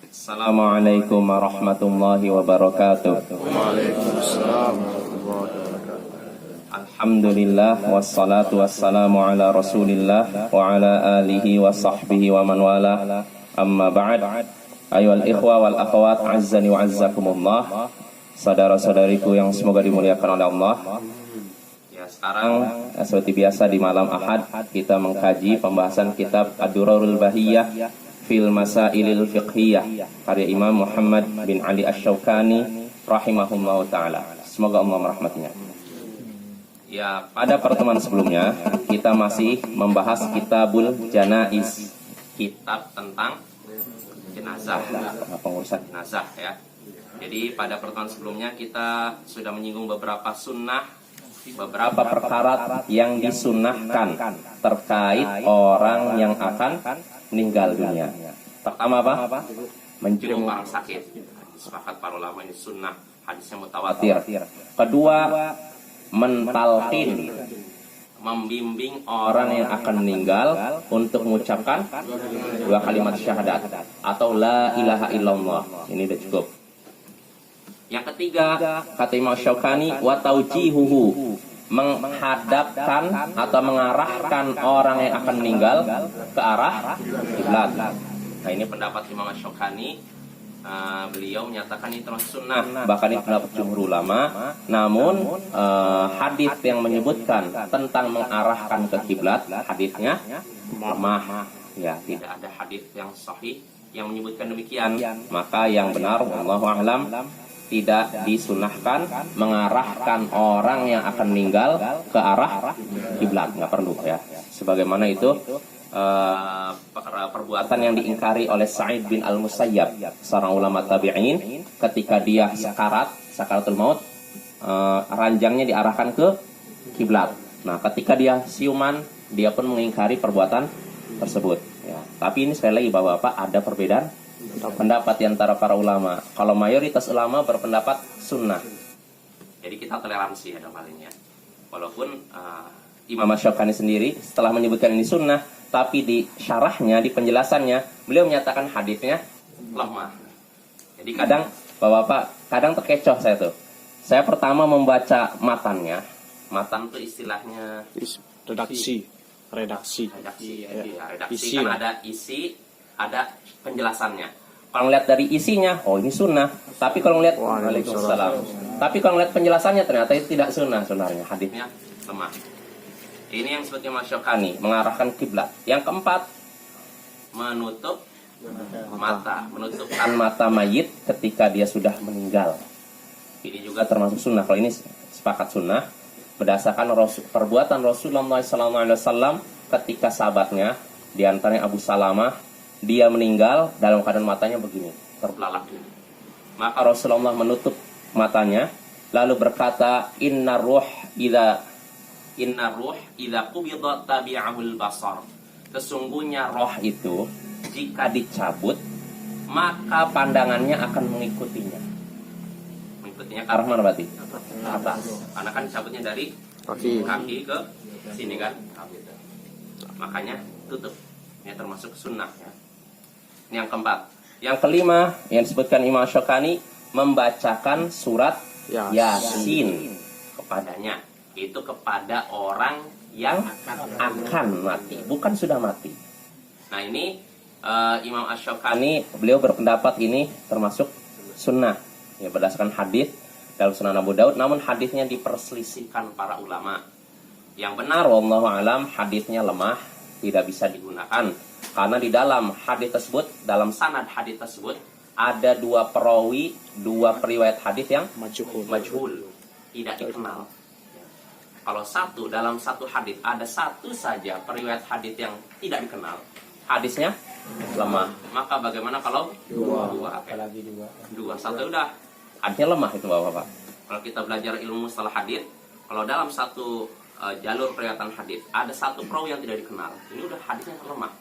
Assalamualaikum warahmatullahi wabarakatuh. Waalaikumsalam warahmatullahi wabarakatuh. Alhamdulillah wassalatu wassalamu ala Rasulillah wa ala alihi wa sahbihi wa man wala. Amma ba'd. Ayyuhal ikhwa wal akhwat, azzani wa azzakumullah. Saudara-saudariku yang semoga dimuliakan oleh Allah. Ya, sekarang seperti biasa di malam Ahad kita mengkaji pembahasan kitab Ad-Durarul Bahiyah fil Masailil Fiqhiyah karya Imam Muhammad bin Ali Asy-Syaukani rahimahullahu taala. Semoga Allah merahmatinya. Ya, pada pertemuan sebelumnya kita masih membahas Kitabul Janaiz, kitab tentang jenazah, pengurusan jenazah ya. Jadi pada pertemuan sebelumnya kita sudah menyinggung beberapa sunnah, beberapa perkara yang disunnahkan terkait orang yang akan meninggal dunia. Pertama apa? Menjenguk orang sakit. Sepakat para ulama ini sunnah, hadisnya mutawatir. Kedua, mentalqin, membimbing orang yang akan meninggal untuk mengucapkan dua kalimat syahadat atau la ilaha illallah. Ini sudah cukup. Yang ketiga, kata Imam Syaukani, wa taujihuhu, menghadapkan atau mengarahkan orang yang akan meninggal ke arah kiblat. Nah, ini pendapat Imam Syaukani. Beliau menyatakan ini termasuk sunnah, bahkan ini pendapat jumhur ulama. Namun hadis yang menyebutkan tentang mengarahkan ke kiblat, hadisnya lemah. Ya, tidak ada hadis yang sahih yang menyebutkan demikian. Maka yang benar, wallahu a'lam, tidak disunahkan mengarahkan orang yang akan meninggal ke arah kiblat, nggak perlu ya. Sebagaimana itu perbuatan yang diingkari oleh Sa'id bin Al-Musayyab, seorang ulama tabi'in, ketika dia sakaratul maut, ranjangnya diarahkan ke kiblat. Nah, ketika dia siuman, dia pun mengingkari perbuatan tersebut ya. Tapi ini sekali lagi Bapak-bapak, ada perbedaan pendapat di antara para ulama. Kalau mayoritas ulama berpendapat sunnah. Jadi kita toleransi ya dalam hal ini ya. Walaupun Imam Syaukani sendiri setelah menyebutkan ini sunnah, tapi di syarahnya, di penjelasannya, beliau menyatakan hadisnya lemah. Jadi kadang Bapak-bapak, kadang terkecoh saya tuh. Saya pertama membaca matannya. Matan itu istilahnya redaksi Isi, kan ada isi, ada penjelasannya. Kalau ngeliat dari isinya, oh ini sunnah. Tapi kalau ngeliat Waalaikumsalam. Tapi kalau ngeliat penjelasannya ternyata itu tidak sunnah sebenarnya. Hadisnya lemah. Ini yang seperti Mas Syaukani, mengarahkan kiblat. Yang keempat, menutup mata, menutupkan mata mayit ketika dia sudah meninggal. Ini juga termasuk sunnah. Kalau ini sepakat sunnah berdasarkan perbuatan Rasulullah SAW ketika sahabatnya, di antaranya Abu Salamah, dia meninggal dalam keadaan matanya begini, terbelalak. Maka Rasulullah menutup matanya lalu berkata, inna ruh idza qubida tabi'ahul basar. Sesungguhnya roh itu jika dicabut maka pandangannya akan mengikutinya. Mengikutinya ke arah mana berarti? Atas. Karena kan cabutnya dari kaki ke sini kan. Makanya tutup. Ini termasuk sunnah ya. Ini yang keempat. Yang kelima yang disebutkan Imam Syaukani, membacakan surat Yasin kepadanya. Itu kepada orang yang akan mati, bukan sudah mati. Nah ini Imam Asy-Syaukani, beliau berpendapat ini termasuk sunnah ya, berdasarkan hadis dalam Sunan Abu Daud. Namun hadisnya diperselisihkan para ulama. Yang benar wallahu alam, hadisnya lemah, tidak bisa digunakan karena di dalam hadis tersebut, dalam sanad hadis tersebut ada dua perawi, dua periwayat hadis yang majhul, tidak dikenal. Kalau dalam satu hadis ada satu saja periwayat hadis yang tidak dikenal, hadisnya lemah. Maka bagaimana kalau dua? Apalagi dua, satu udah hadisnya lemah itu Bapak. Kalau kita belajar ilmu mustalah hadis, kalau dalam satu jalur periwayatan hadis ada satu perawi yang tidak dikenal, ini udah hadisnya lemah.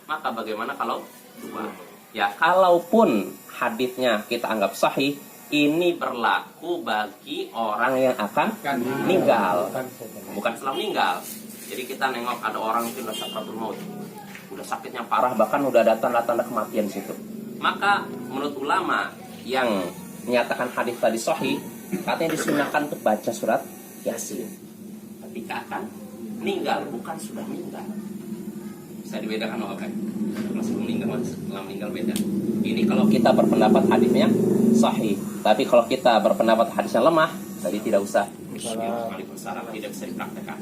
Maka bagaimana kalau dua? Ya, kalaupun hadisnya kita anggap sahih, ini berlaku bagi orang yang akan meninggal, bukan setelah meninggal. Jadi kita nengok ada orang itu sudah sakaratul maut, udah sakitnya parah, bahkan udah ada tanda-tanda kematian situ. Maka menurut ulama yang menyatakan hadis tadi sahih, katanya disunahkan untuk baca surat Yasin ketika akan meninggal, bukan sudah meninggal. Bisa dibedakan apa kan? Kalau sebelum meninggal, setelah meninggal beda. Ini kalau kita berpendapat hadisnya sahih, tapi kalau kita berpendapat hadisnya lemah, tadi tidak usah. Waalaikumsalam, tidak bisa dipraktekkan.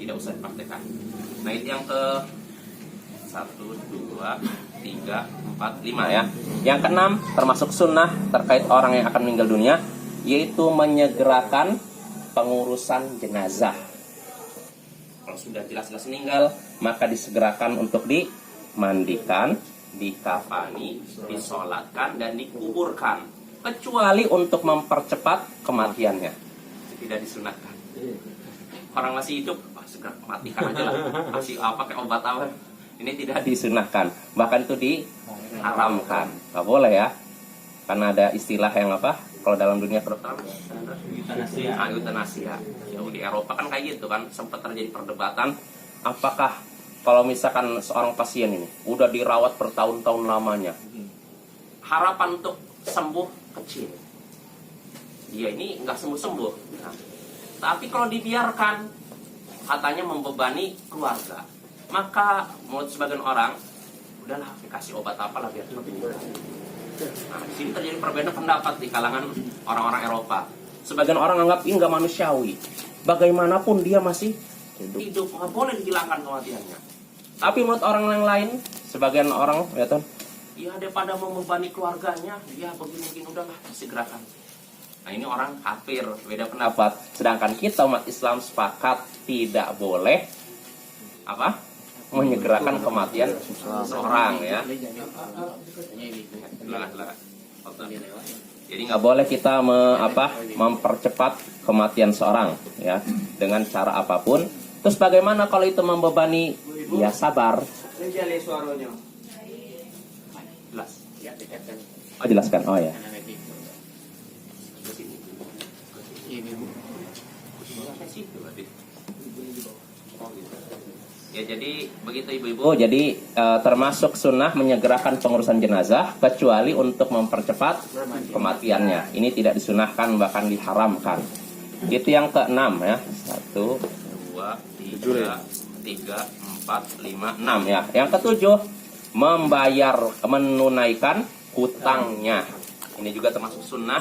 Tidak usah dipraktekkan. Nah, itu yang ke 1, 2, 3, 4, 5 ya. Yang keenam termasuk sunnah terkait orang yang akan meninggal dunia, yaitu menyegerakan pengurusan jenazah. Kalau sudah jelas-jelas meninggal, maka disegerakan untuk dimandikan, dikafani, disolatkan, dan dikuburkan. Kecuali untuk mempercepat kematiannya, tidak disunahkan. Orang masih hidup, segera matikan aja lah. Masih pakai obat apa? Ini tidak disunahkan. Bahkan itu diharamkan. Gak boleh ya. Karena ada istilah yang apa? Kalau dalam dunia kedokteran, eutanasia. Ya, di Eropa kan kayak gitu kan, sempat terjadi perdebatan. Apakah kalau misalkan seorang pasien ini udah dirawat bertahun-tahun lamanya, harapan untuk sembuh kecil. Dia ini nggak sembuh-sembuh. Nah, tapi kalau dibiarkan, katanya membebani keluarga. Maka menurut sebagian orang, udahlah kasih obat apalah biar cepat meninggal. Nah, di sini terjadi perbedaan pendapat di kalangan orang-orang Eropa. Sebagian orang anggap ini nggak manusiawi. Bagaimanapun dia masih hidup, nggak boleh dihilangkan kematiannya. Tapi menurut orang yang lain, sebagian orang, ya Ton, ya daripada membebani keluarganya, ya begini-begini udahlah segerakan. Nah, ini orang kafir, beda pendapat. Sedangkan kita umat Islam sepakat tidak boleh apa? Menyegerakan kematian seorang ya. Jadi nggak boleh kita mempercepat kematian seorang ya dengan cara apapun. Terus bagaimana kalau itu membebani? Ya sabar. Jelas. Oh, jelaskan. Oh ya. Ya, jadi begitu ibu-ibu. Jadi termasuk sunnah menyegerakan pengurusan jenazah kecuali untuk mempercepat kematiannya. Ini tidak disunahkan, bahkan diharamkan. Itu yang keenam ya. 1, 2, 3, 4, 5, 6 ya. Yang ketujuh, menunaikan hutangnya. Ini juga termasuk sunnah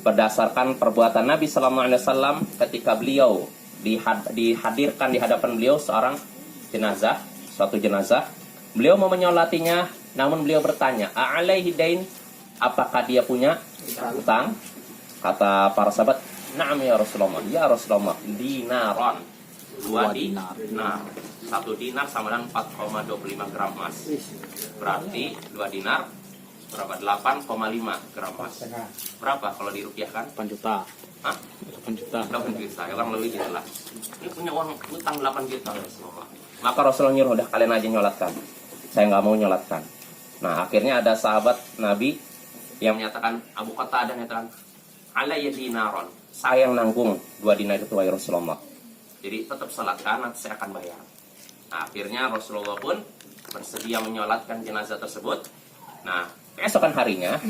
berdasarkan perbuatan Nabi Sallallahu Alaihi Wasallam ketika beliau dihadirkan di hadapan beliau seorang jenazah, suatu jenazah. Beliau mau menyolatinya, namun beliau bertanya, "A'alaihi dain?" Apakah dia punya hutang? Kata para sahabat, "Na'am ya Rasulullah." Ya Rasulullah, dinaron. 2 dinar. 1 dinar sama dengan 4,25 gram emas. Berarti 2 dinar berapa? 8,5 gram emas. Berapa kalau dirupiahkan? 8 juta. Hah? 8 juta. 8 juta. Ya orang lebih jelas. Ini punya uang utang 8 juta Rasulullah. Maka Rasulullah nyuruh, udah kalian aja nyolatkan. Saya nggak mau nyolatkan. Nah, akhirnya ada sahabat Nabi yang menyatakan, Abu Qatadah menyatakan, alayya dinaron. Saya yang nanggung 2 dinar itu wahai Rasulullah. Jadi tetap salatkan, nanti saya akan bayar. Nah, akhirnya Rasulullah pun bersedia menyolatkan jenazah tersebut. Nah, keesokan harinya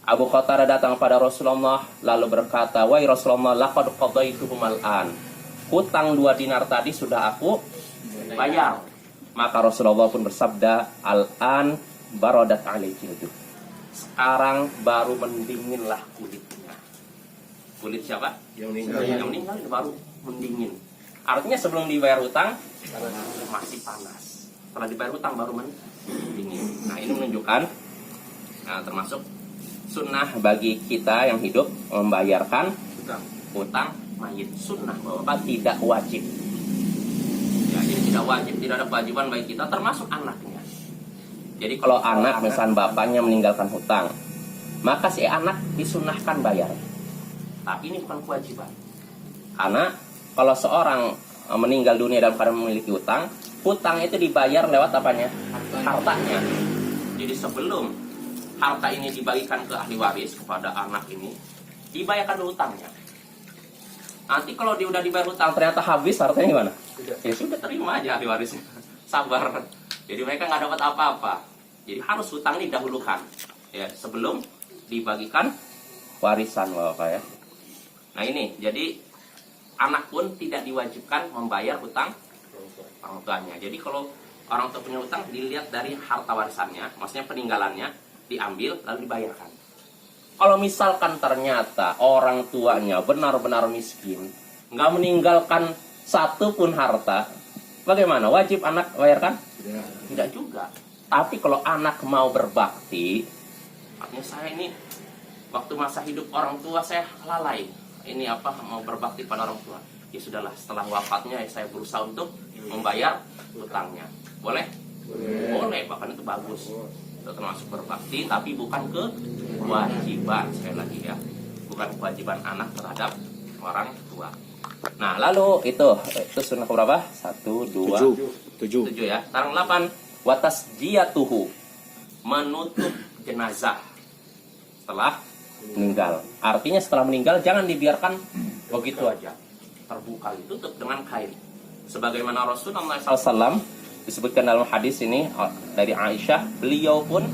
Abu Qatadah datang pada Rasulullah lalu berkata, wahai Rasulullah, laqad qadaituhum al-an. Hutang 2 dinar tadi sudah aku bayar. Maka Rasulullah pun bersabda, al-an baradat alaiki jilduh. Sekarang baru mendinginlah kulitnya. Kulit siapa? Yang meninggal. Yang meninggal baru mendingin. Artinya sebelum dibayar hutang masih panas. Setelah dibayar hutang baru mendingin. Nah, ini menunjukkan termasuk sunnah bagi kita yang hidup membayarkan hutang mayit. Sunnah, bahwa tidak wajib. Ya, jadi tidak wajib, tidak ada kewajiban bagi kita, termasuk anaknya. Jadi kalau anak misalnya bapaknya meninggalkan hutang, maka si anak disunahkan bayar. Tapi ini bukan kewajiban. Karena kalau seorang meninggal dunia dalam keadaan memiliki hutang, hutang itu dibayar lewat apanya? Hartanya. Jadi sebelum harta ini dibagikan ke ahli waris kepada anak ini, dibayarkan dulu hutangnya. Nanti kalau dia udah dibayar hutang ternyata habis, hartanya gimana? Ya sudah, terima aja ahli warisnya. Sabar. Jadi mereka nggak dapat apa-apa. Jadi harus hutang ini dahulukan, ya, sebelum dibagikan warisan, Bapak ya. Nah ini, jadi anak pun tidak diwajibkan membayar hutang orang tuanya. Jadi kalau orang tua punya hutang, dilihat dari harta warisannya, maksudnya peninggalannya, diambil lalu dibayarkan. Kalau misalkan ternyata orang tuanya benar-benar miskin, nggak meninggalkan satu pun harta, bagaimana? Wajib anak bayarkan? Tidak juga. Tapi kalau anak mau berbakti, artinya saya ini waktu masa hidup orang tua saya lalai, ini apa, mau berbakti pada orang tua, ya sudahlah, setelah wafatnya ya saya berusaha untuk membayar hutangnya. Boleh? Boleh, bahkan itu bagus. Itu termasuk berbakti, tapi bukan kewajiban, sekali lagi ya, bukan kewajiban anak terhadap orang tua. Nah lalu itu sunnah keberapa? 1, 2, 7 ya. Sekarang 8, watas jiyatuhu, menutup jenazah setelah meninggal. Artinya setelah meninggal jangan dibiarkan begitu aja, terbuka, ditutup dengan kain. Sebagaimana Rasulullah SAW disebutkan dalam hadis ini dari Aisyah, beliau pun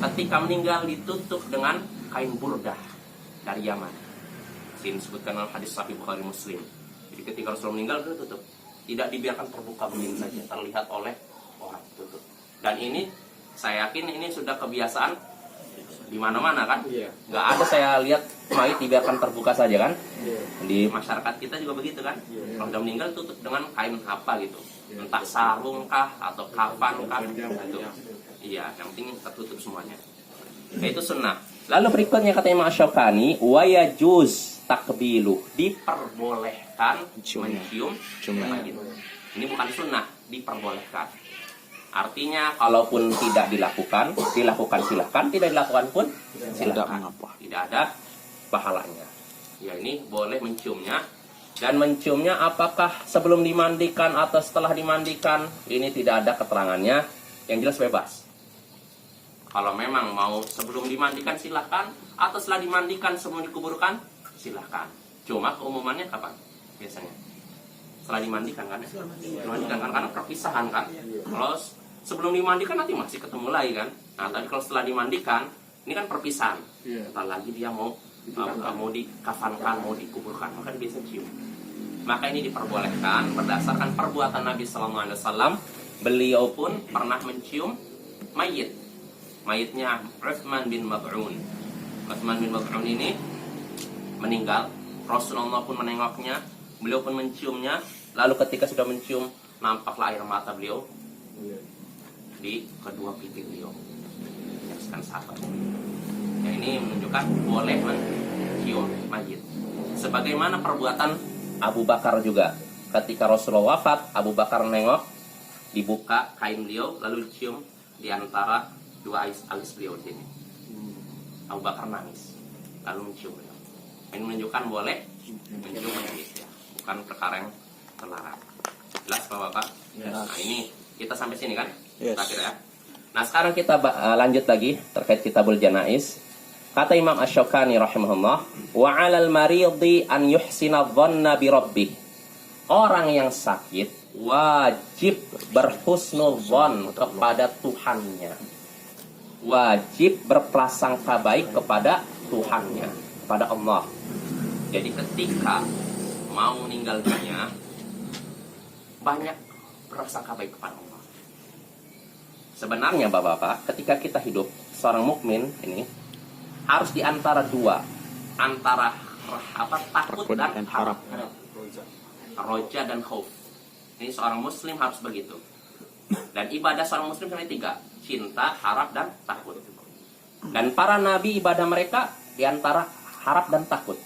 ketika meninggal ditutup dengan kain burdah dari Yaman. Ini disebutkan dalam hadis Sahih Bukhari Muslim. Jadi ketika Rasulullah meninggal beliau tutup, tidak dibiarkan terbuka begini saja, terlihat oleh orang, tutup. Dan ini saya yakin ini sudah kebiasaan di mana-mana kan. Nggak ada saya lihat mayit dibiarkan terbuka saja kan. Di masyarakat kita juga begitu kan. Kalau sudah meninggal tutup dengan kain apa gitu, entah sarung kah atau kapan kah gitu. Iya, yang penting tertutup semuanya. Nah, itu sunnah. Lalu berikutnya kata Imam Asy-Syaukani, wa yajuz takbilu, diperbolehkan mencium mayit. Ini bukan sunnah, diperbolehkan. Artinya kalaupun tidak dilakukan silahkan, tidak dilakukan pun silahkan. Tidak ada pahalanya. Ya ini boleh menciumnya. Dan menciumnya apakah sebelum dimandikan atau setelah dimandikan, ini tidak ada keterangannya. Yang jelas bebas. Kalau memang mau sebelum dimandikan silahkan, atau setelah dimandikan sebelum dikuburkan silahkan. Cuma keumumannya kapan biasanya? Setelah dimandikan kan? Dimandikan kan, karena perpisahan kan. Kalau sebelum dimandikan nanti masih ketemu lagi kan. Nah, tapi kalau setelah dimandikan, ini kan perpisahan. Entar lagi dia mau dikafankan, mau dikuburkan, maka dia biasa cium. Maka ini diperbolehkan berdasarkan perbuatan Nabi Sallallahu Alaihi Wasallam. Beliau pun pernah mencium mayit. Mayitnya Utsman bin Maz'un. Utsman bin Maz'un ini meninggal. Rasulullah pun menengoknya, beliau pun menciumnya. Lalu ketika sudah mencium, nampaklah air mata beliau di kedua pipi beliau. Menyaksikan sahabat. Ya, ini menunjukkan boleh mencium mayit. Sebagaimana perbuatan Abu Bakar juga. Ketika Rasulullah wafat, Abu Bakar nengok, dibuka kain beliau, lalu dicium di antara dua alis beliau di sini. Abu Bakar nangis, lalu mencium beliau. Ini menunjukkan boleh mencium mayit ya, bukan perkara yang terlarang. Jelas Bapak? Yes. Nah ini kita sampai sini kan? Yes. Terakhir ya. Nah sekarang kita lanjut lagi terkait Kitabul Janaiz. Kata Imam Asy-Syaukani rahimahullah, wa 'alal maridi an yuhsina dhanna bi rabbih. Orang yang sakit wajib berhusnudzon kepada Tuhannya. Wajib berprasangka baik kepada Tuhannya, kepada Allah. Jadi ketika mau meninggal dunia, banyak berprasangka baik kepada Allah. Sebenarnya Bapak-bapak, ketika kita hidup, seorang mukmin ini harus di antara dua, antara takut dan harap. Roja dan khauf. Ini seorang muslim harus begitu. Dan ibadah seorang muslim sampai 3, cinta, harap, dan takut. Dan para nabi ibadah mereka di antara harap dan takut.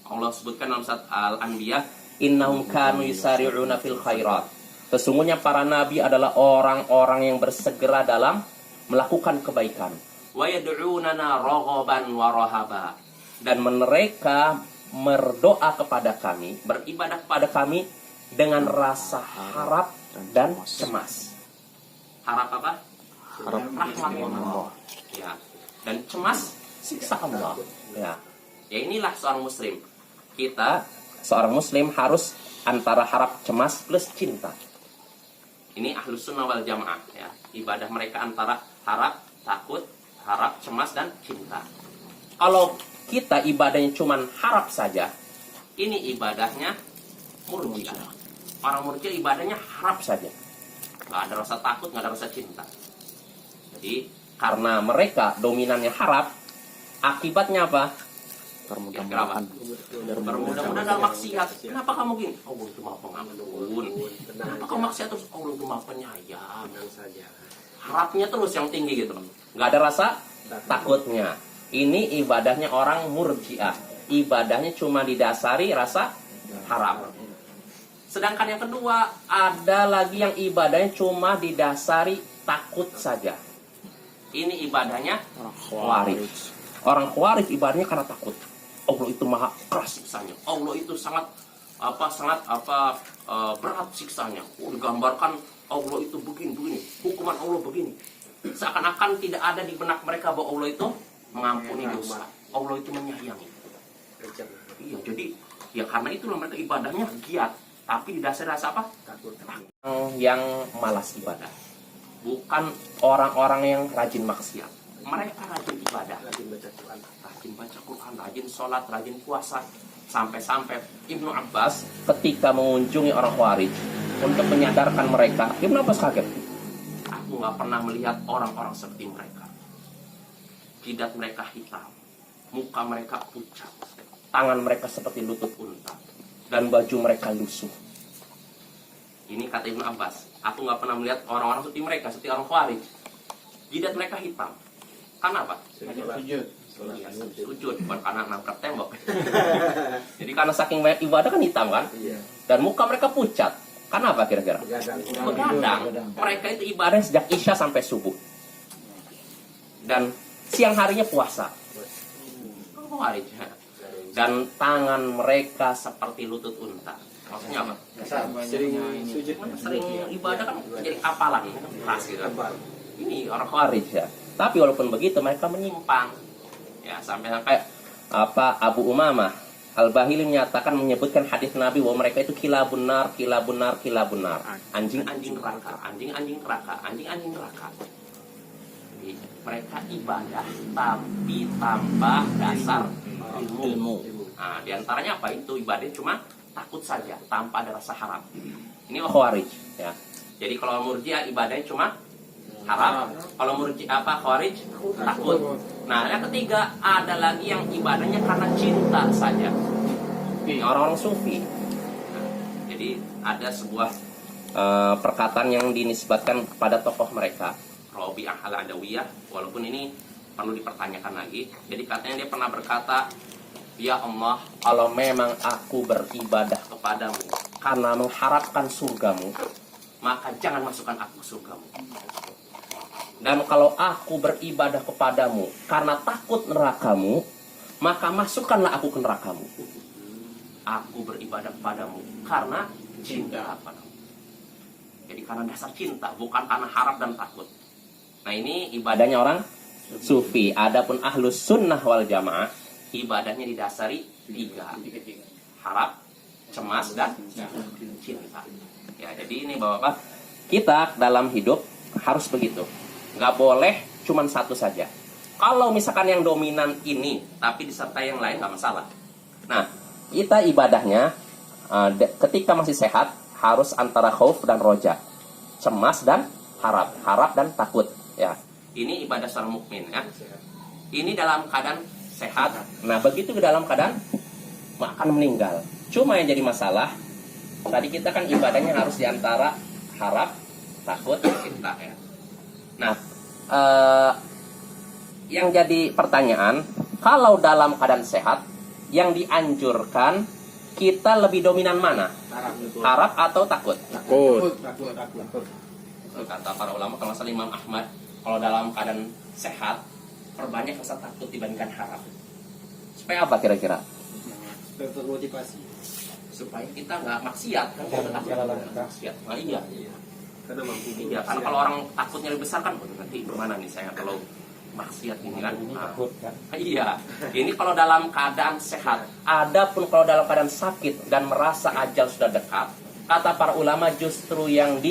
Allah sebutkan dalam surat Al-Anbiya, innahum kanu yusari'una fil khairat. Sesungguhnya para nabi adalah orang-orang yang bersegera dalam melakukan kebaikan. Wa yad'unana raghaban wa rahaba. Dan mereka berdoa kepada kami, beribadah kepada kami dengan rasa harap dan cemas. Harap apa? Harap rahmat Allah. Ya. Dan cemas siksa Allah. Ya. Ya inilah seorang muslim. Kita seorang muslim harus antara harap cemas plus cinta. Ini ahlus sunnah wal jamaah ya. Ibadah mereka antara harap, takut, harap, cemas, dan cinta. Kalau kita ibadahnya cuman harap saja, ini ibadahnya murjiah. Orang murjiah ibadahnya harap saja. Nggak ada rasa takut, nggak ada rasa cinta. Jadi karena mereka dominannya harap, akibatnya apa? Permudah-mudahan. Bermudah-mudahan dalam maksiat. Kenapa kamu gini? Allah itu maha pengampun. Kenapa kamu maksiat terus? Allah itu maha penyayang. Harapnya terus yang tinggi gitu loh. Nggak ada rasa takutnya. Ini ibadahnya orang murjiah. Ibadahnya cuma didasari rasa harap. Sedangkan yang kedua, ada lagi yang ibadahnya cuma didasari takut saja. Ini ibadahnya khawarij. Orang khawarij ibadahnya karena takut. Allah itu maha keras siksanya. Allah itu sangat berat siksanya. Digambarkan Allah itu begini. Hukuman Allah begini. Seakan-akan tidak ada di benak mereka bahwa Allah itu mengampuni dosa. Allah itu menyayangi. Iya, jadi ya karena itulah mereka ibadahnya giat, tapi didasari rasa apa? Takut. Yang malas ibadah. Bukan orang-orang yang rajin maksiat. Mereka rajin ibadah, rajin baca Quran, rajin sholat, rajin puasa. Sampai-sampai Ibnu Abbas ketika mengunjungi orang Khawarij untuk menyadarkan mereka, Ibnu Abbas kaget. Aku nggak pernah melihat orang-orang seperti mereka. Jidat mereka hitam, muka mereka pucat, tangan mereka seperti lutut unta, dan baju mereka lusuh. Ini kata Ibnu Abbas. Aku nggak pernah melihat orang-orang seperti mereka, seperti orang Khawarij. Jidat mereka hitam. Karena apa? Sujud, bukan karena nangkap tembok. Jadi karena saking banyak ibadah kan hitam kan? Dan muka mereka pucat. Karena apa kira-kira? Begadang. Mereka itu ibadah sejak Isya sampai subuh. Dan siang harinya puasa. Dan tangan mereka seperti lutut unta. Maksudnya apa? Sering ibadah kan jadi kapalan. Keras gitu. Ini orang Khawarij ya. Tapi walaupun begitu mereka menyimpang. Ya, sampai Abu Umamah Al-Bahili menyebutkan hadis Nabi bahwa mereka itu kilabun nar. Anjing-anjing neraka. Jadi, mereka ibadah tapi tanpa dasar ilmu. Nah, di antaranya apa? Itu ibadah cuma takut saja tanpa ada rasa harap. Ini Khawarij ya. Jadi kalau Murji'ah ibadahnya cuma harap, kalau Khawarij takut. Nah, yang ketiga ada lagi yang ibadahnya karena cinta saja. Ini orang-orang sufi. Nah, jadi ada sebuah perkataan yang dinisbatkan kepada tokoh mereka, Rabi'ah Al-Adawiyah, walaupun ini perlu dipertanyakan lagi. Jadi katanya dia pernah berkata, "Ya Allah, kalau memang aku beribadah kepadamu karena mengharapkan surgamu, maka jangan masukkan aku ke surgamu. Dan kalau aku beribadah kepadamu karena takut nerakamu, maka masukkanlah aku ke nerakamu. Aku beribadah kepadamu karena cinta kepadamu." Jadi karena dasar cinta, bukan karena harap dan takut. Nah, ini ibadahnya orang sufi. Adapun ahlus sunnah wal jamaah, ibadahnya didasari tiga: harap, cemas, dan cinta. Ya, jadi ini Bapak-bapak, kita dalam hidup harus begitu. Nggak boleh cuman satu saja. Kalau misalkan yang dominan ini, tapi disertai yang lain nggak masalah. Nah, kita ibadahnya ketika masih sehat harus antara khauf dan roja, cemas dan harap dan takut. Ya, ini ibadah seorang mukmin ya. Ini dalam keadaan sehat. Nah, begitu dalam keadaan akan meninggal. Cuma yang jadi masalah, tadi kita kan ibadahnya harus diantara harap, takut, cinta ya. Nah, yang jadi pertanyaan, kalau dalam keadaan sehat, yang dianjurkan kita lebih dominan mana? Harap atau takut? Takut. Kata para ulama, kalau masalah Imam Ahmad, kalau dalam keadaan sehat, perbanyak rasa takut dibandingkan harap. Supaya apa kira-kira? Termotivasi. Supaya kita nggak maksiat kan? Maksiat. Nah, iya. Karena mampu. Iya, karena kalau orang takutnya lebih besar kan, nanti gimana nih saya kalau maksiat ini kan? Iya. Ini kalau dalam keadaan sehat. Adapun kalau dalam keadaan sakit dan merasa ajal sudah dekat, kata para ulama justru yang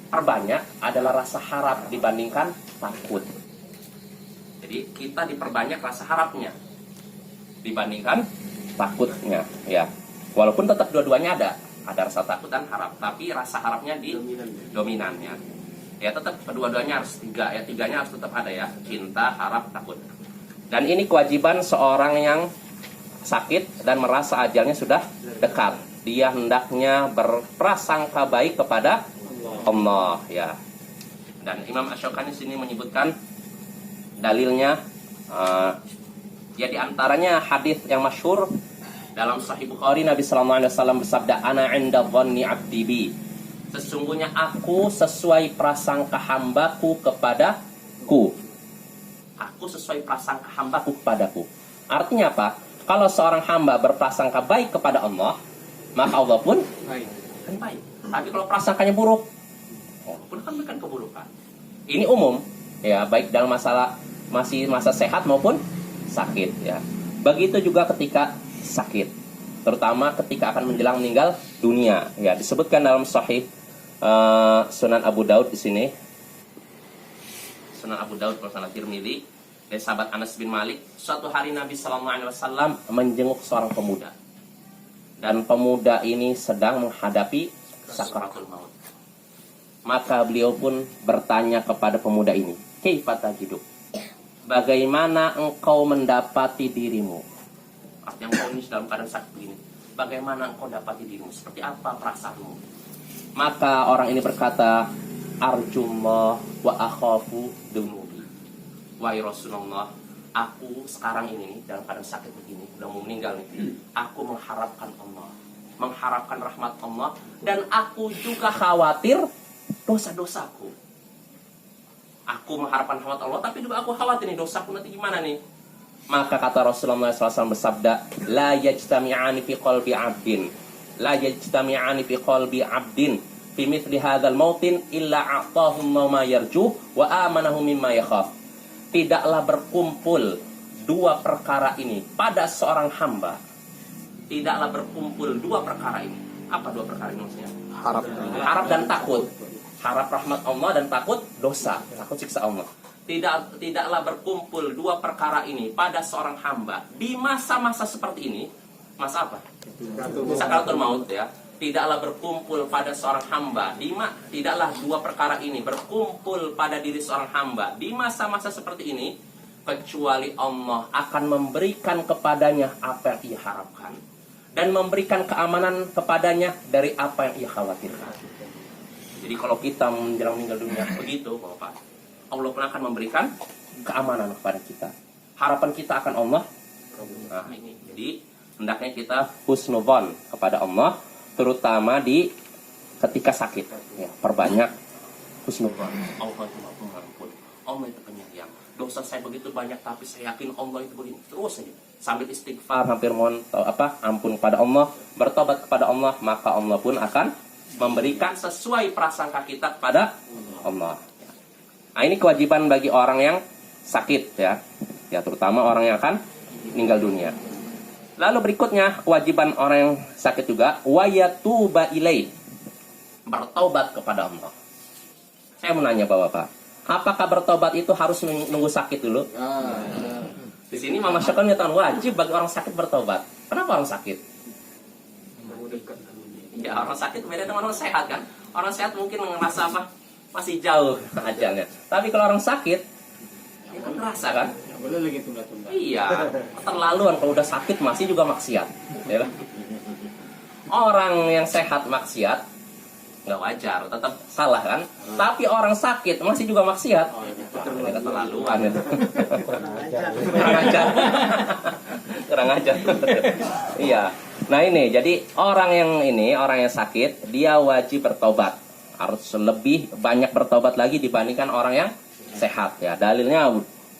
perbanyak adalah rasa harap dibandingkan takut. Jadi kita diperbanyak rasa harapnya dibandingkan takutnya, ya. Walaupun tetap dua-duanya ada rasa takut dan harap, tapi rasa harapnya di dominannya. Ya tetap kedua-duanya harus tiga, ya tiganya harus tetap ada ya, cinta, harap, takut. Dan ini kewajiban seorang yang sakit dan merasa ajalnya sudah dekat. Dia hendaknya berprasangka baik kepada Allah, ya. Dan Imam Asy-Syaukani sini menyebutkan dalilnya, ya diantaranya hadis yang masyhur dalam Sahih Bukhari, Nabi Sallallahu Alaihi Wasallam bersabda, "Ana 'inda dhanni 'abdi bi." Sesungguhnya aku sesuai prasangka hambaku kepadaku. Aku sesuai prasangka hambaku kepadaku. Artinya apa? Kalau seorang hamba berprasangka baik kepada Allah, maka Allah pun akan baik. Tapi kalau prasangkanya buruk, Allah pun akan memberikan keburukan. Ini umum, ya, baik dalam masih masa sehat maupun sakit, ya. Begitu juga ketika sakit, terutama ketika akan menjelang meninggal dunia, ya. Disebutkan dalam Sahih Sunan Abu Daud di sini, Sunan Abu Daud bersama Tirmidzi, dari sahabat Anas bin Malik, suatu hari Nabi Sallallahu Alaihi Wasallam menjenguk seorang pemuda, dan pemuda ini sedang menghadapi sakaratul maut. Maka beliau pun bertanya kepada pemuda ini, "Kaifa tajidu?" Bagaimana engkau mendapati dirimu? Artinya engkau ini dalam keadaan sakit begini. Bagaimana engkau dapati dirimu? Seperti apa perasaanmu? Maka orang ini berkata, "Arjullah wa akhafu dunubi." Wahai Rasulullah, aku sekarang ini nih, dalam keadaan sakit begini, udah mau meninggal nih, aku mengharapkan Allah, mengharapkan rahmat Allah, dan aku juga khawatir dosa-dosaku. Aku mengharapkan rahmat Allah, tapi juga aku khawatir nih dosaku nanti gimana nih. Maka kata Rasulullah SAW bersabda, "La yajtami'ani fi qalbi 'abdin, la yajtami'ani fi qalbi 'abdin fi mithli hadzal mautin illa a'tahu ma yarjuh wa amanahu mimma yakhaf." Tidaklah berkumpul dua perkara ini pada seorang hamba. Tidaklah berkumpul dua perkara ini. Apa dua perkara ini maksudnya? Harap dan takut. Harap rahmat Allah dan takut dosa, takut siksa Allah. Tidaklah berkumpul dua perkara ini pada seorang hamba di masa-masa seperti ini. Masa apa? Sakaratul maut, ya. Tidaklah berkumpul pada seorang hamba tidaklah dua perkara ini berkumpul pada diri seorang hamba di masa-masa seperti ini, kecuali Allah akan memberikan kepadanya apa yang ia harapkan dan memberikan keamanan kepadanya dari apa yang ia khawatirkan. Jadi kalau kita menjelang meninggal dunia begitu, Bapak, Allah pun akan memberikan keamanan kepada kita. Harapan kita akan Allah. Nah, ini. Jadi hendaknya kita husnudzon kepada Allah, terutama di ketika sakit. Ya, perbanyak husnudzon. Allah itu pengampun, Allah itu penyayang. Dosa saya begitu banyak, tapi saya yakin Allah itu begini. Terus saja sambil istighfar, hampir mohon ampun kepada Allah, bertobat kepada Allah, maka Allah pun akan memberikan sesuai prasangka kita kepada Allah. Nah, ini kewajiban bagi orang yang sakit, ya. Ya, terutama orang yang akan meninggal dunia. Lalu berikutnya kewajiban orang yang sakit juga, wa yatuba ilai, bertobat kepada Allah. Saya mau nanya Bapak, apakah bertobat itu harus menunggu sakit dulu? Di sini Mama Syakon menyatakan wajib bagi orang sakit bertobat. Kenapa orang sakit? Ya, orang sakit beda dengan orang sehat kan. Orang sehat mungkin ngerasa apa? Masih jauh ajalnya. Tapi kalau orang sakit, dia kan ngerasa kan? Boleh lagi tunda-tunda. Iya, terlaluan kalau udah sakit masih juga maksiat. Ya kan? Orang yang sehat maksiat nggak wajar, tetap salah kan? Tapi orang sakit masih juga maksiat. Ini keterlaluan itu. Kurang ajar. Kurang ajar. Iya. Nah ini, jadi orang yang sakit, dia wajib bertobat. Harus lebih banyak bertobat lagi dibandingkan orang yang sehat, ya. Dalilnya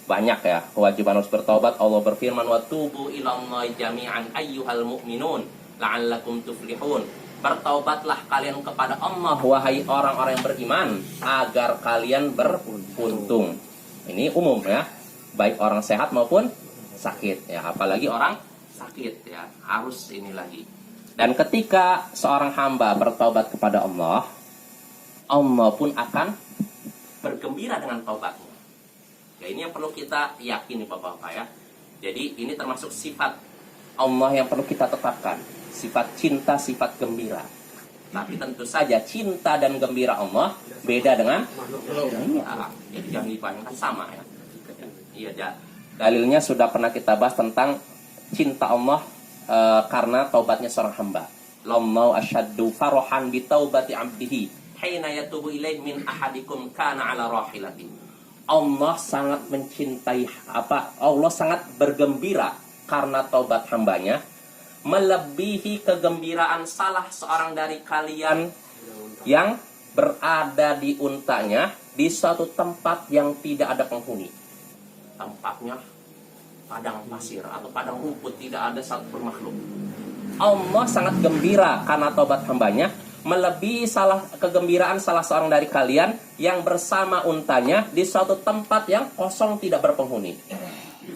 banyak, ya. Kewajiban harus bertobat. Allah berfirman, "Wa tubu ilallahi jami'an ayyuhal mu'minun la'allakum tuflihun." Bertobatlah kalian kepada Allah, wahai orang-orang yang beriman, agar kalian beruntung. Ini umum, ya. Baik orang sehat maupun sakit, ya. Apalagi orang sakit, ya, harus ini lagi. Dan ketika seorang hamba bertobat kepada Allah, Allah pun akan bergembira dengan taubatnya. Ya, ini yang perlu kita yakini Bapak-bapak ya. Jadi ini termasuk sifat Allah yang perlu kita tetapkan. Sifat cinta, sifat gembira. Tapi tentu saja cinta dan gembira Allah beda dengan iya. Jadi jangan dibayangkan sama ya. Iya, ya. Dalilnya sudah pernah kita bahas tentang cinta Allah karena taubatnya seorang hamba. Lamau asyaddu farahan bi taubati 'abdihi hina yatubu ilaih min ahadikum kana 'ala rahilati. Allah sangat mencintai Allah sangat bergembira karena taubat hambanya, melebihi kegembiraan salah seorang dari kalian yang berada di untanya di suatu tempat yang tidak ada penghuni. Tempatnya padang pasir atau padang rumput, tidak ada satupun makhluk. Allah sangat gembira karena taubat hambanya, melebihi kegembiraan salah seorang dari kalian yang bersama untanya di suatu tempat yang kosong tidak berpenghuni.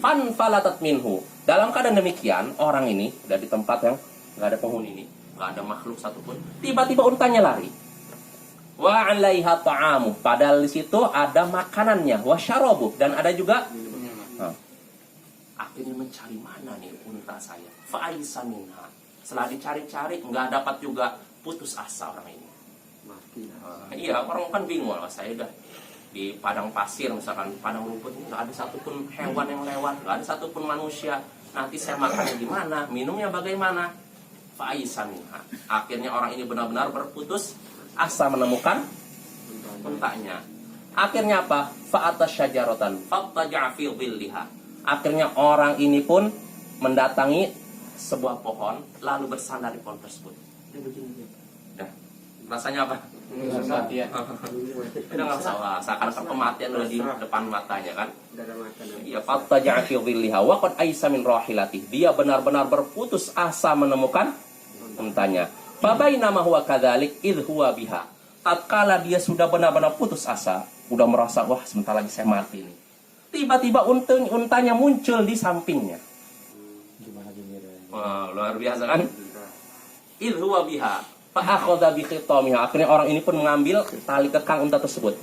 Fanfalatat minhu. Dalam keadaan demikian, orang ini udah di tempat yang nggak ada penghuni ini, nggak ada makhluk satupun. Tiba-tiba untanya lari. Wa 'alaiha ta'amu. Padahal di situ ada makanannya. Wa syarabu, dan ada juga akhirnya mencari mana nih unta saya. Fa'isa minha. Setelah dicari-cari nggak dapat juga, putus asa orang ini. Iya, orang kan bingung. Saya udah di padang pasir, misalkan padang rumput, nggak ada satupun hewan yang lewat, nggak ada satupun manusia. Nanti saya makannya gimana, minumnya bagaimana? Fa'isa minha. Akhirnya orang ini benar-benar berputus asa menemukan untanya. Akhirnya apa? Fa'ata syajaratan fattaja'a fi dhilliha. Akhirnya orang ini pun mendatangi sebuah pohon, lalu bersandar di pohon tersebut. Dia begini. Dah. Rasanya apa? Kematian. Udah nggak salah. Seakan-akan kematian udah di depan matanya kan? Udah ada makanan. Iya, fattaja'a fi dhilliha wa qad aisa min rahilati. Dia benar-benar berputus asa menemukan untanya. Fa bainama huwa kadzalik idh huwa biha. Tatkala dia sudah benar-benar putus asa, udah merasa wah sebentar lagi saya mati nih. Tiba-tiba untanya muncul di sampingnya. Wah, luar biasa kan? Idh huwa biha fa akhadha bi khitamiha. Akhirnya orang ini pun mengambil tali kekang unta tersebut.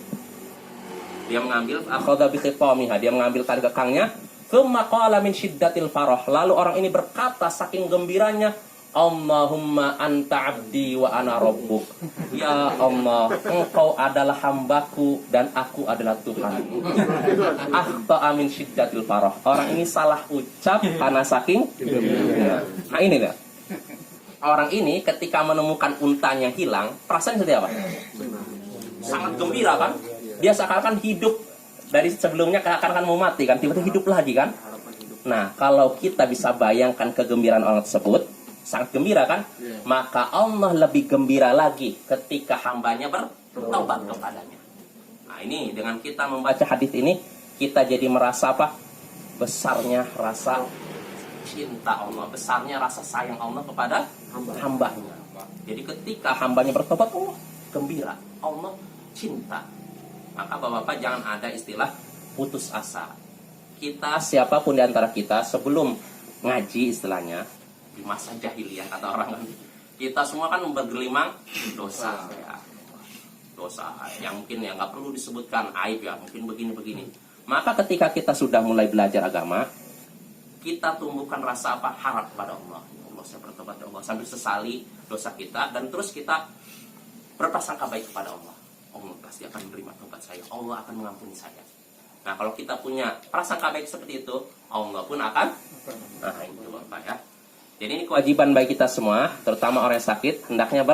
Dia mengambil akhadha bi khitamiha, dia mengambil tali kekangnya. Tsumma qala min syiddatil farah. Lalu orang ini berkata saking gembiranya, Allahumma anta abdi wa ana rabbuk. Ya Allah, engkau adalah hambaku dan aku adalah Tuhan. Akhta'a min syiddatil farah. Orang ini salah ucap karena saking gembira. Nah ini dah. Orang ini ketika menemukan untanya hilang, perasaan seperti apa? Sangat gembira kan? Dia seakan-akan hidup dari sebelumnya, seakan-akan mau mati kan, tiba-tiba hidup lagi kan? Nah, kalau kita bisa bayangkan kegembiraan orang tersebut, sangat gembira kan? Maka Allah lebih gembira lagi ketika hambanya bertobat kepadanya. Nah ini dengan kita membaca hadis ini, kita jadi merasa apa? Besarnya rasa cinta Allah, besarnya rasa sayang Allah kepada hambanya. Jadi ketika hambanya bertobat, Allah gembira, Allah cinta. Maka bapak-bapak jangan ada istilah putus asa. Kita siapapun di antara kita sebelum ngaji istilahnya, di masa jahiliyah kata orang kan, kita semua kan bergelimang dosa ya. Dosa yang mungkin ya nggak perlu disebutkan aib ya, mungkin begini-begini. Maka ketika kita sudah mulai belajar agama, kita tumbuhkan rasa apa? Harap pada Allah. Allah, saya bertobat ya Allah, sambil sesali dosa kita, dan terus kita berprasangka baik kepada Allah. Allah pasti akan menerima tobat saya, Allah akan mengampuni saya. Nah kalau kita punya prasangka baik seperti itu, Allah pun akan. Nah itu Bapak ya. Jadi ini kewajiban bagi kita semua, terutama orang yang sakit, hendaknya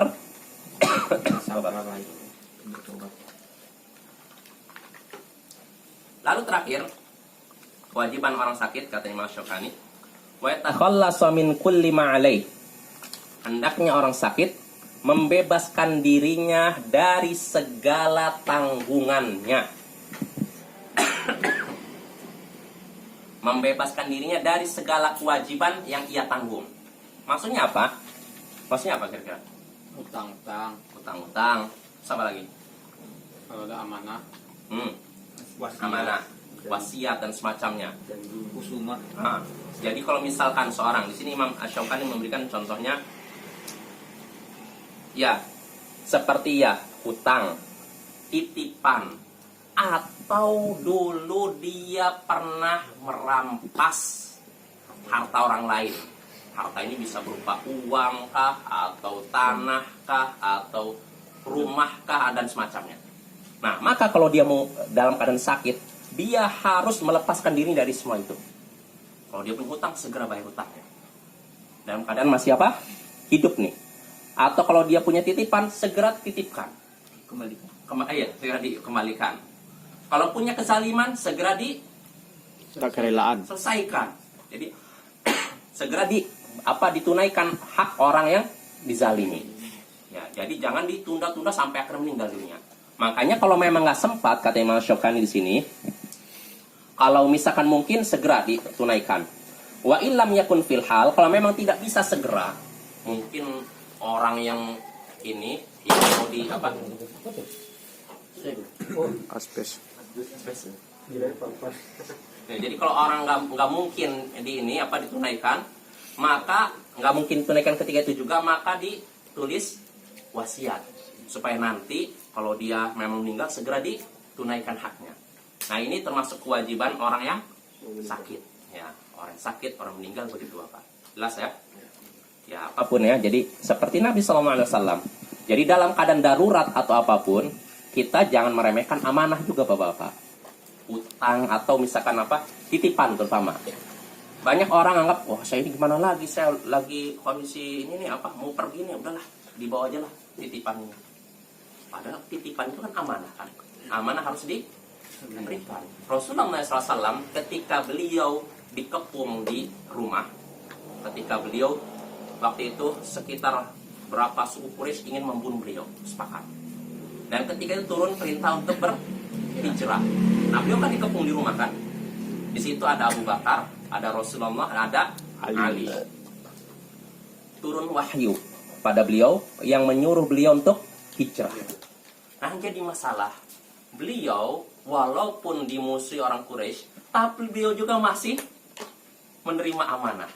Lalu terakhir, kewajiban orang sakit, kata Imam Syukani, wa yatakhallasa min kulli ma alaih. Hendaknya orang sakit membebaskan dirinya dari segala tanggungannya. Membebaskan dirinya dari segala kewajiban yang ia tanggung. Maksudnya apa? Maksudnya apa kira-kira? Utang-utang. Siapa lagi? Kalau ada amanah. Amanah, wasiat dan semacamnya. Kusuma. Nah, jadi kalau misalkan seorang, di sini Imam Asy-Syaukani memberikan contohnya, ya seperti ya utang, titipan, atau dulu dia pernah merampas harta orang lain. Harta ini bisa berupa uang kah, atau tanah kah, atau rumah kah, dan semacamnya. Nah, maka kalau dia mau dalam keadaan sakit, dia harus melepaskan diri dari semua itu. Kalau dia punya hutang, segera bayar hutangnya. Dalam keadaan masih apa? Hidup nih. Atau kalau dia punya titipan, segera titipkan. Kembalikan. Segera dikembalikan. Kalau punya kezaliman, segera Tak kerelaan. diselesaikan. Jadi segera ditunaikan hak orang yang dizalimi. Ya, jadi jangan ditunda-tunda sampai akhirnya meninggal dunia. Makanya kalau memang nggak sempat, kata Imam Syukani di sini, kalau misalkan mungkin segera ditunaikan. Wa illam yakun fil hal, kalau memang tidak bisa segera, mungkin orang yang ini yang mau di apa? Aspes. Nah, jadi kalau orang nggak mungkin ditunaikan, maka nggak mungkin tunaikan ketika itu juga, maka ditulis wasiat supaya nanti kalau dia memang meninggal segera ditunaikan haknya. Nah, ini termasuk kewajiban orang yang sakit. Ya, orang sakit, orang meninggal begitu apa? Jelas ya? Ya, apapun ya. Jadi seperti Nabi SAW. Jadi dalam keadaan darurat atau apapun, kita jangan meremehkan amanah juga, Bapak-bapak. Utang atau misalkan apa? Titipan terutama. Banyak orang anggap, wah saya ini gimana lagi? Saya lagi kondisi ini nih apa? Mau pergi nih, udahlah, dibawa aja lah titipannya. Padahal titipan itu kan amanah kan? Amanah harus diberikan. Rasulullah SAW ketika beliau dikepung di rumah, ketika beliau waktu itu sekitar berapa suku Quraisy ingin membunuh beliau, sepakat. Dan ketika itu turun perintah untuk berhijrah. Nah, beliau kan dikepung di rumah kan. Di situ ada Abu Bakar, ada Rasulullah, ada Ali. Turun wahyu pada beliau yang menyuruh beliau untuk hijrah. Nah, jadi masalah, beliau walaupun dimusuhi orang Quraisy, tapi beliau juga masih menerima amanah.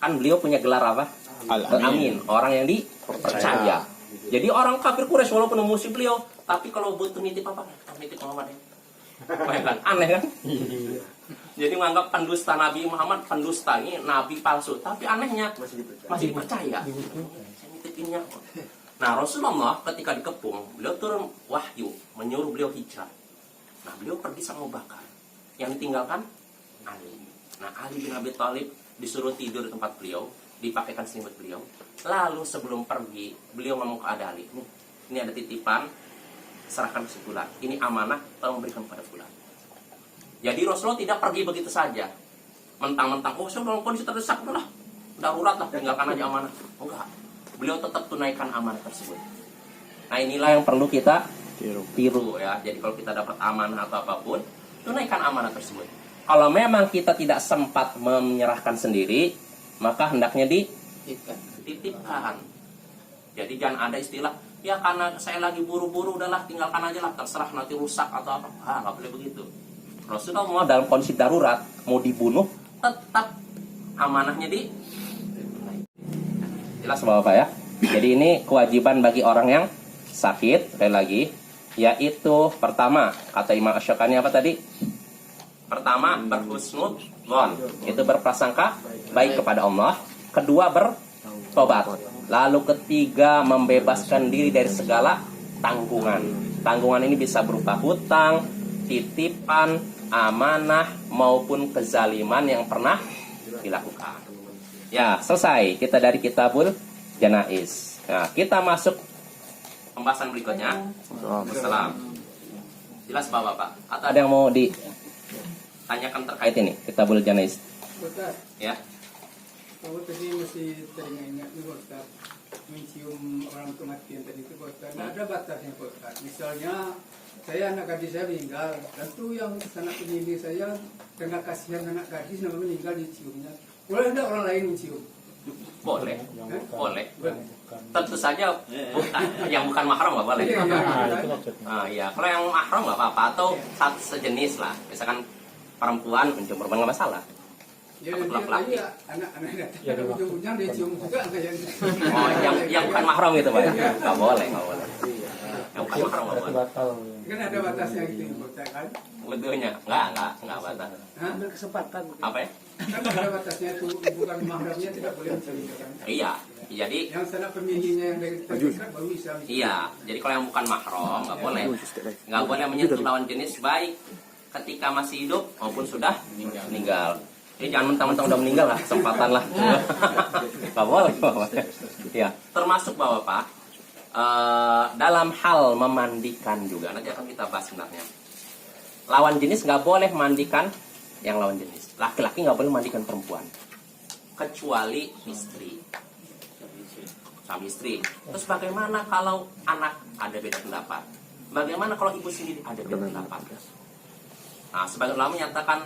Kan beliau punya gelar apa? Al-Amin, orang yang dipercaya. Jadi orang kafir Quraisy walaupun memusuhi beliau, tapi kalau butuh nitip apa? Nitip Muhammad ya. Kan? Aneh kan? Jadi menganggap pendusta Nabi Muhammad, pendusta ini nabi palsu, tapi anehnya masih dipercaya. Saya nitipinnya. Nah, Rasulullah ketika dikepung, beliau turun wahyu menyuruh beliau hijrah. Nah, beliau pergi sama Abu Bakar. Yang ditinggalkan Ali. Nah, Ali bin Abi Thalib disuruh tidur di tempat beliau, dipakaikan selimut beliau. Lalu sebelum pergi, beliau ngomong ke Ali, ini ada titipan, serahkan ke fulan. Ini amanah, tolong berikan kepada fulan. Jadi Rasulullah tidak pergi begitu saja. Mentang-mentang, oh saya dalam kondisi terdesak, udah darurat lah, tinggalkan aja amanah. Enggak. Beliau tetap tunaikan amanah tersebut. Nah, inilah yang perlu kita tiru ya. Jadi kalau kita dapat amanah atau apapun, tunaikan amanah tersebut. Kalau memang kita tidak sempat menyerahkan sendiri, maka hendaknya dititipkan. Jadi jangan ada istilah, ya karena saya lagi buru-buru, udahlah tinggalkan aja lah, terserah nanti rusak atau apa. Nggak boleh begitu. Rasulullah dalam kondisi darurat mau dibunuh, tetap amanahnya jelas Bapak ya. Jadi ini kewajiban bagi orang yang sakit, sekali lagi, yaitu pertama, kata Imam Asy-Syukani apa tadi? Pertama, berhusnudzon, itu berprasangka baik kepada Allah. Kedua, bertobat. Lalu ketiga, membebaskan diri dari segala tanggungan. Tanggungan ini bisa berupa hutang, titipan, amanah, maupun kezaliman yang pernah dilakukan. Ya, selesai. Kita dari Kitabul Janaiz. Nah, kita masuk pembahasan berikutnya. Wassalam. Jelas Bapak-bapak? Atau ada yang mau ditanyakan terkait ini? Kitabul Janaiz. Ustaz, Ya. kamu tadi masih teringat nih Ustaz, mencium orang kematian tadi itu Ustaz. Nah, ada batasnya Ustaz. Misalnya saya anak gadis saya meninggal, tentu yang anak penyindir saya karena kasihan anak gadis nama meninggal diciumnya. Boleh tidak orang lain mencium? Boleh. Boleh. Tentu saja yang bukan mahram nggak boleh. Iya, kalau yang mahram nggak apa-apa, atau satu sejenis lah. Misalkan perempuan mencium perempuan nggak masalah. Ya, dia lagi anak-anak datang, ujung-ujungnya dia cium juga kayak Oh, yang bukan mahram gitu Pak. Nggak boleh, nggak boleh. Yang bukan bukan mahram apa? batal. Kan ada batasnya itu Pak kan? Betulnya enggak batas. Hah? Kesempatan. Apa ya? Kan ada batasnya itu bukan mahramnya tidak boleh menikahkan. Iya, jadi Yang sana pemilihnya yang dari terdekat baru bisa. iya, jadi kalau yang bukan mahram nggak boleh menyentuh lawan jenis baik ketika masih hidup maupun sudah meninggal. Jadi jangan mentang-mentang udah meninggal lah, kesempatan lah. Nggak boleh, ya. Termasuk bapak dalam hal memandikan juga nanti akan kita bahas sebenarnya. Lawan jenis nggak boleh mandikan yang lawan jenis. Laki-laki nggak boleh mandikan perempuan kecuali istri. Suami istri. Terus bagaimana kalau anak ada beda pendapat? Bagaimana kalau ibu sendiri ada beda pendapat? Nah, sebagian ulama menyatakan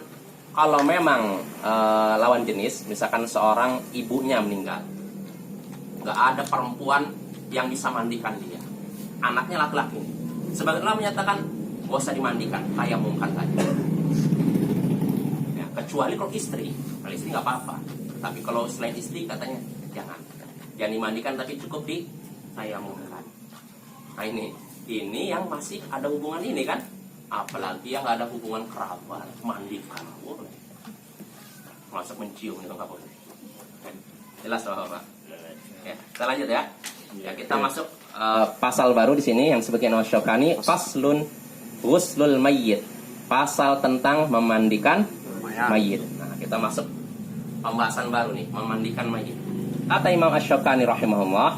kalau memang lawan jenis, misalkan seorang ibunya meninggal, nggak ada perempuan yang bisa mandikan dia, anaknya laki-laki. Sebagian ulama menyatakan nggak usah dimandikan, tayamumkan saja. Ya, kecuali kalau istri nggak apa-apa. Tapi kalau selain istri katanya jangan dimandikan, tapi cukup di tayamumkan. Nah ini yang masih ada hubungan ini kan, apalagi yang nggak ada hubungan kerabat, mandikan boleh, masuk mencium itu nggak boleh. Jelas Bapak? Ya, kita lanjut ya. Ya kita masuk pasal baru di sini yang disebutkan oleh Syokani, faslun ghuslul mayyit, pasal tentang memandikan mayit. Nah kita masuk pembahasan baru nih, memandikan mayit. Kata Imam Asy-Syaukani rahimahullah,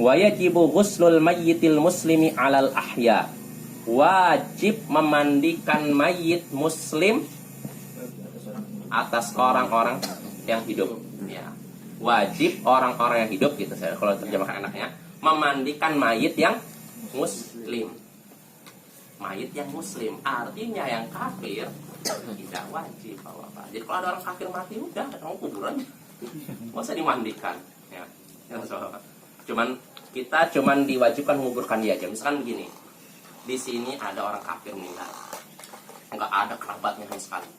wa yajibu ghuslul mayyitil muslimi 'alal ahya. Wajib memandikan mayit muslim atas orang-orang yang hidup. Ya. Wajib orang-orang yang hidup gitu saya kalau terjemahkan enaknya, memandikan mayit yang muslim. Mayit yang muslim artinya yang kafir tidak wajib Bapak. Jadi kalau ada orang kafir mati udah kamu kuburan. Nggak usah dimandikan ya. Kita cuman diwajibkan menguburkan dia aja. Misalkan begini, di sini ada orang kafir meninggal, nggak ada kerabatnya sama sekali,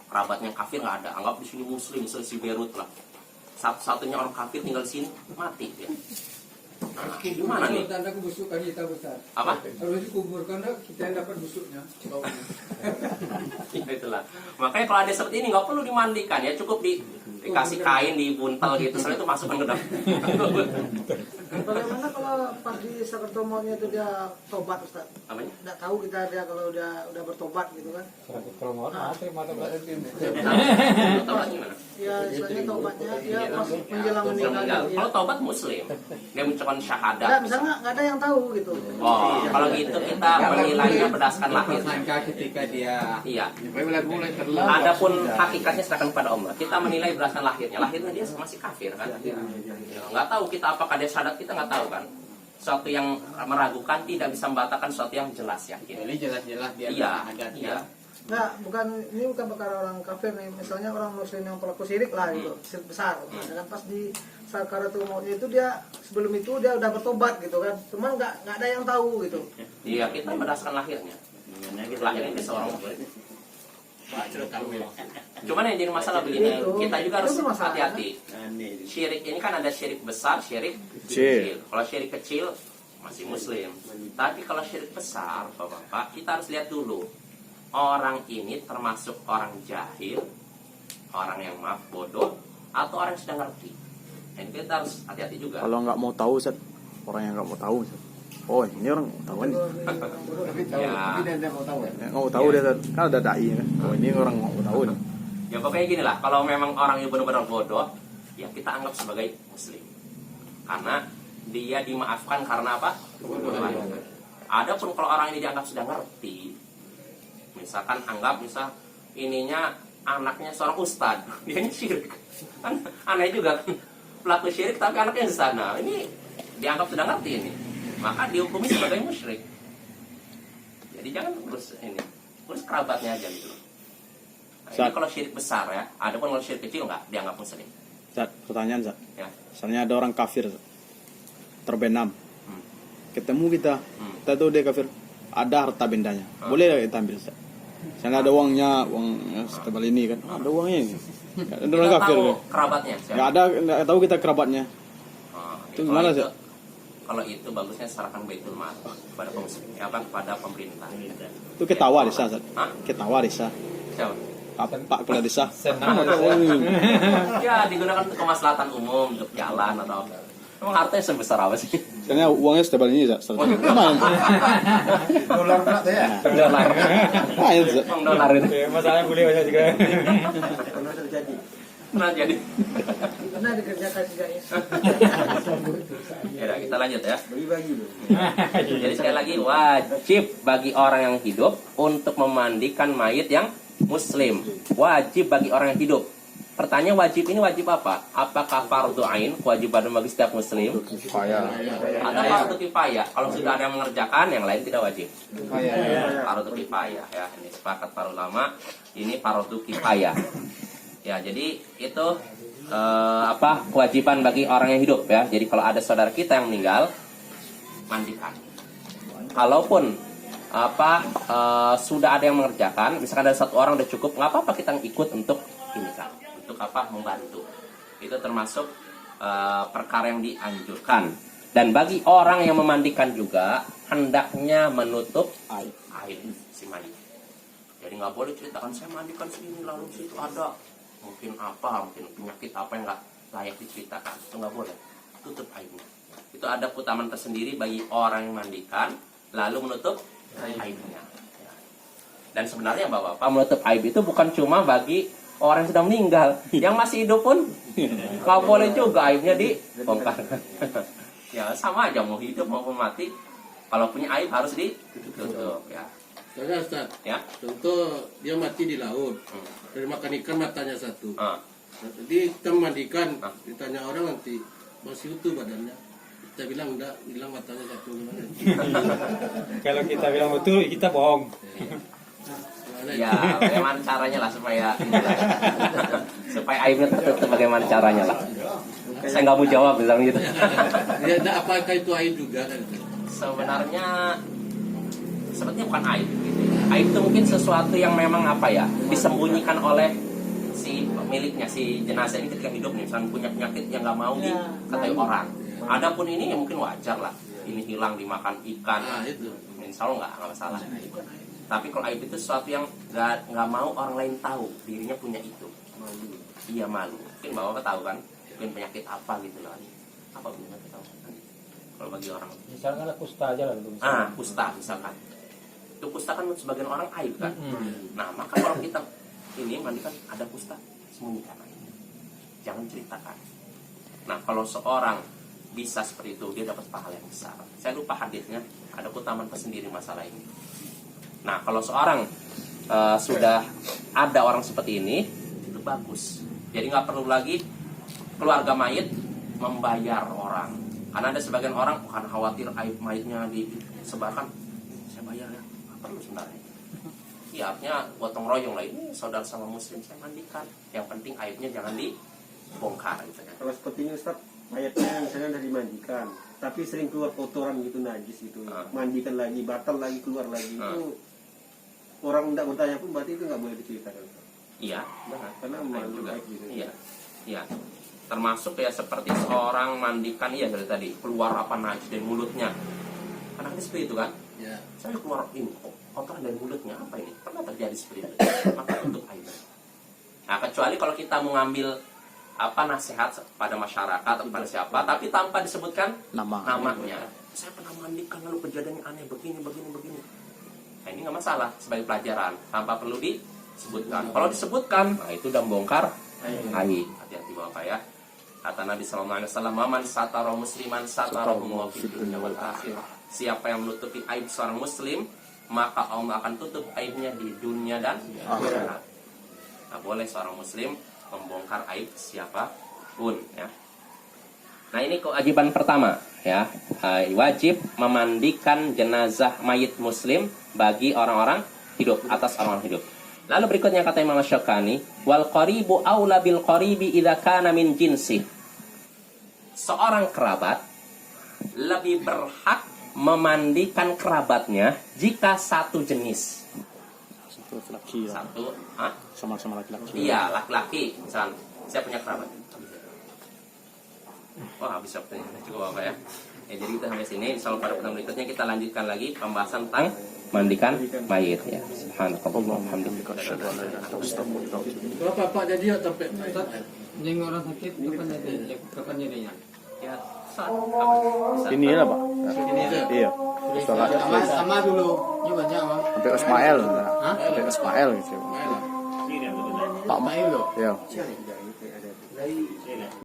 kerabatnya kafir nggak ada, anggap di sini muslim, misalnya si Beirut lah, satu-satunya orang kafir tinggal di sini mati ya. Nah, gimana nih? Tanda kebusukan kita besar. Apa? Harus dikuburkan kita yang dapat busuknya. Ya, itulah. Makanya kalau ada seperti ini nggak perlu dimandikan ya, cukup dikasih kain, dibuntel gitu, setelah itu masukkan ke dalam. Bagaimana kalau pas di Sakertomonya itu dia tobat Ustaz? Apanya? Nggak tahu kita dia kalau udah bertobat gitu kan? Kalau mati mata berarti ini. Tahu lagi mana? Ya istilahnya tobatnya dia pas menjelang meninggal. Ya. Kalau tobat muslim, dia mengucapkan syahadat. Nggak, misalnya nggak ada yang tahu gitu. Oh, kalau gitu kita menilainya berdasarkan lahirnya. Ketika dia Iya. mulai terlambat. Adapun hakikatnya serahkan pada Allah. Kita menilai berdasarkan lahirnya. Lahirnya dia masih kafir kan? Ya, nggak tahu kita apakah dia syahadat, kita nggak tahu kan. Suatu yang meragukan tidak bisa membatalkan suatu yang jelas ya. Jadi jelas-jelas dia Iya. ada Iya. Nggak, ini bukan perkara orang kafir nih. Misalnya orang muslim yang pelaku syirik lah gitu, syirik besar. Dan pas di Sakaratul Mautnya itu dia sebelum itu dia udah bertobat gitu kan. Cuman nggak ada yang tahu gitu. Iya, kita berdasarkan lahirnya. Lahirnya dia seorang muslim. Cuman yang jadi masalah begini, kita juga harus hati-hati. Syirik ini kan ada syirik besar, syirik kecil. Kalau syirik kecil masih muslim. Tapi kalau syirik besar, Bapak, kita harus lihat dulu. Orang ini termasuk orang jahil, orang yang maaf bodoh, atau orang yang sudah ngerti. Dan kita harus hati-hati juga. Kalau nggak mau tahu, Ustaz, orang yang nggak mau tahu, Ustaz. Oh, ini orang mau tahu nih. Ya. dia mau tahu ya. Nggak mau tahu dia, Ustaz. Kan ada dai kan. Oh, ini orang mau tahu nih. Ya pokoknya gini lah, kalau memang orang yang benar-benar bodoh, ya kita anggap sebagai muslim. Karena dia dimaafkan karena apa? Kebodohan. Adapun kalau orang ini dianggap sudah ngerti, misalkan anggap ininya anaknya seorang ustad, dia ini syirik. Kan aneh juga kan, pelaku syirik tapi anaknya di sana. Ini dianggap sudah ngerti ini, maka dihukumi sebagai musyrik. Jadi jangan urus kerabatnya aja gitu. Nah, ini kalau syirik besar ya. Adapun kalau syirik kecil nggak dianggap muslim. Ustaz, pertanyaan, Ustaz. Ya. Misalnya ada orang kafir, Ustaz, terbenam. Ketemu kita tahu dia kafir. Ada harta bendanya. Boleh nggak kita ambil, Ustaz? Misalnya ada uangnya setebal ini kan. Ada uangnya ini. Ada orang Kita kafir tahu kan. kerabatnya. Nggak tahu kita kerabatnya. Oh, Itu kalau gimana, itu, Ustaz? kalau itu bagusnya serahkan Baitul Mal kepada kepada pemerintah. Itu kita waris Ustaz. Hah? Kita waris ah. Siapa? Pak kepala desa. Ya digunakan untuk kemaslahatan umum, untuk jalan atau apa. Emang hartanya sebesar apa sih? Soalnya uangnya setebal ini Ustaz. Lumayan. Dolar pula tuh ya. Dolar. Lumayan Ustaz. Emang dolar itu. Masalahnya boleh baca juga. Pernah terjadi. Pernah jadi. Pernah dikerjakan juga ya. Ya udah, kita lanjut ya. Bagi-bagi loh. Jadi sekali lagi wajib bagi orang yang hidup untuk memandikan mayit yang muslim. Wajib bagi orang yang hidup. Pertanyaan wajib ini wajib apa? Apakah fardu ain, kewajiban bagi setiap muslim? Atau fardu kifayah? Kalau sudah ada yang mengerjakan, yang lain tidak wajib. Fardu kifayah ya. Ini sepakat para ulama. Ini fardu kifayah. Ya, jadi itu kewajiban bagi orang yang hidup ya. Jadi kalau ada saudara kita yang meninggal, mandikan. Kalaupun sudah ada yang mengerjakan, misalkan ada satu orang udah cukup, nggak apa-apa kita ikut untuk ini kan, untuk membantu. Itu termasuk perkara yang dianjurkan. Dan bagi orang yang memandikan juga hendaknya menutup aib si mayit. Jadi nggak boleh ceritakan saya mandikan sini lalu situ ada mungkin penyakit apa yang nggak layak diceritakan. Itu nggak boleh. Tutup aibnya. Itu ada keutamaan tersendiri bagi orang yang mandikan lalu menutup aibnya. Ya. Dan sebenarnya bapak-bapak, menutup aib itu bukan cuma bagi orang yang sudah meninggal, yang masih hidup pun nggak boleh juga aibnya dibongkar. Ya sama aja mau hidup maupun mati, kalau punya aib harus ditutup. Ya. Soalnya Ustaz, Ya. contoh dia mati di laut, dari makan ikan matanya satu. Ah. Jadi kita memandikan, ditanya orang nanti masih utuh badannya. Kita bilang enggak, bilang matanya satu gimana? Kalau kita bilang betul, kita bohong. Gimana Ya, bagaimana caranya lah supaya aibnya tertutup, bagaimana caranya lah. Saya nggak mau jawab bilang gitu. Ya, nah, apakah itu air juga kan? Sebenarnya sebetulnya bukan aib. Gitu. Aib itu mungkin sesuatu yang memang disembunyikan oleh si pemiliknya, si jenazah ini ketika hidup nih, misalnya punya penyakit yang nggak mau diketahui orang. Adapun ini ya mungkin wajar lah. Ini hilang dimakan ikan, Nah, itu. insya Allah nggak masalah. Tapi kalau aib itu sesuatu yang nggak mau orang lain tahu dirinya punya itu. Iya malu. Mungkin bapak tahu kan, mungkin penyakit apa gitu loh. Apa penyakit tahu? Kalau bagi orang. Misalnya lah kusta aja lah dulu. Kusta misalkan. Itu kusta kan sebagian orang aib kan. Nah maka kalau kita ini mandikan ada kusta, sembunyikan aja. Jangan ceritakan. Nah kalau seorang bisa seperti itu, dia dapat pahala yang besar. Saya lupa hadisnya, ada keutamaan tersendiri masalah ini. Nah kalau seorang sudah ada orang seperti ini, itu bagus. Jadi nggak perlu lagi keluarga mayit membayar orang. Karena ada sebagian orang karena khawatir aib mayitnya disebarkan, saya bayar ya. Nggak perlu sebenarnya. Ya artinya gotong royong lah, ini saudara sama muslim saya mandikan. Yang penting aibnya jangan dibongkar gitu kan. Kalau seperti ini Ustaz, mayatnya misalnya udah dimandikan, tapi sering keluar kotoran gitu, najis gitu, mandikan lagi, batal lagi, keluar lagi, itu orang tidak bertanya pun berarti itu nggak boleh diceritakan Ustaz. Iya, benar. Karena Aib malu juga. aib gitu. Iya. Termasuk ya seperti seorang mandikan dari tadi keluar najis dari mulutnya. Karena kan seperti itu kan? Ya. Saya keluar ini kotoran dari mulutnya, apa ini? Pernah terjadi seperti itu. Maka tutup aib. Nah, kecuali kalau kita mau ngambil nasihat pada masyarakat atau pada siapa, tapi tanpa disebutkan namanya. Saya pernah mandikan lalu kejadiannya aneh begini. Nah, ini nggak masalah sebagai pelajaran, tanpa perlu disebutkan. Kalau disebutkan, nah itu udah membongkar aib. Hati-hati Bapak ya. Kata Nabi SAW, "Man satara musliman satarahullahu fid dunya wal akhirah." Siapa yang menutupi aib seorang muslim, maka Allah akan tutup aibnya di dunia dan akhirat. Nah, boleh seorang muslim membongkar aib siapapun ya. Nah, ini kewajiban pertama ya. Wajib memandikan jenazah mayit muslim bagi orang-orang hidup, atas orang hidup. Lalu berikutnya kata Imam Asy-Syaukani, wal qaribu aula bil qaribi idza kana min jinsi. Seorang kerabat lebih berhak memandikan kerabatnya jika satu jenis. Satu laki-laki ya. Sama-sama laki-laki. Iya, laki-laki. Misal, saya punya kerabat. Wah, bisa pertanyaan juga Bapak ya. Ya, jadi kita sampai sini. Insyaallah pada pertemuan berikutnya kita lanjutkan lagi pembahasan tentang mandikan mayit ya. Subhanallah, alhamdulillah. Berapa Pak jadi ya sampai Yang orang sakit kapan jadinya? Ya, saat Ini lah Pak. Iya. Sama dulu, ini banyak bang. Sampai Ismail. Sampai Ismail gitu. Pak Mail loh. Iya.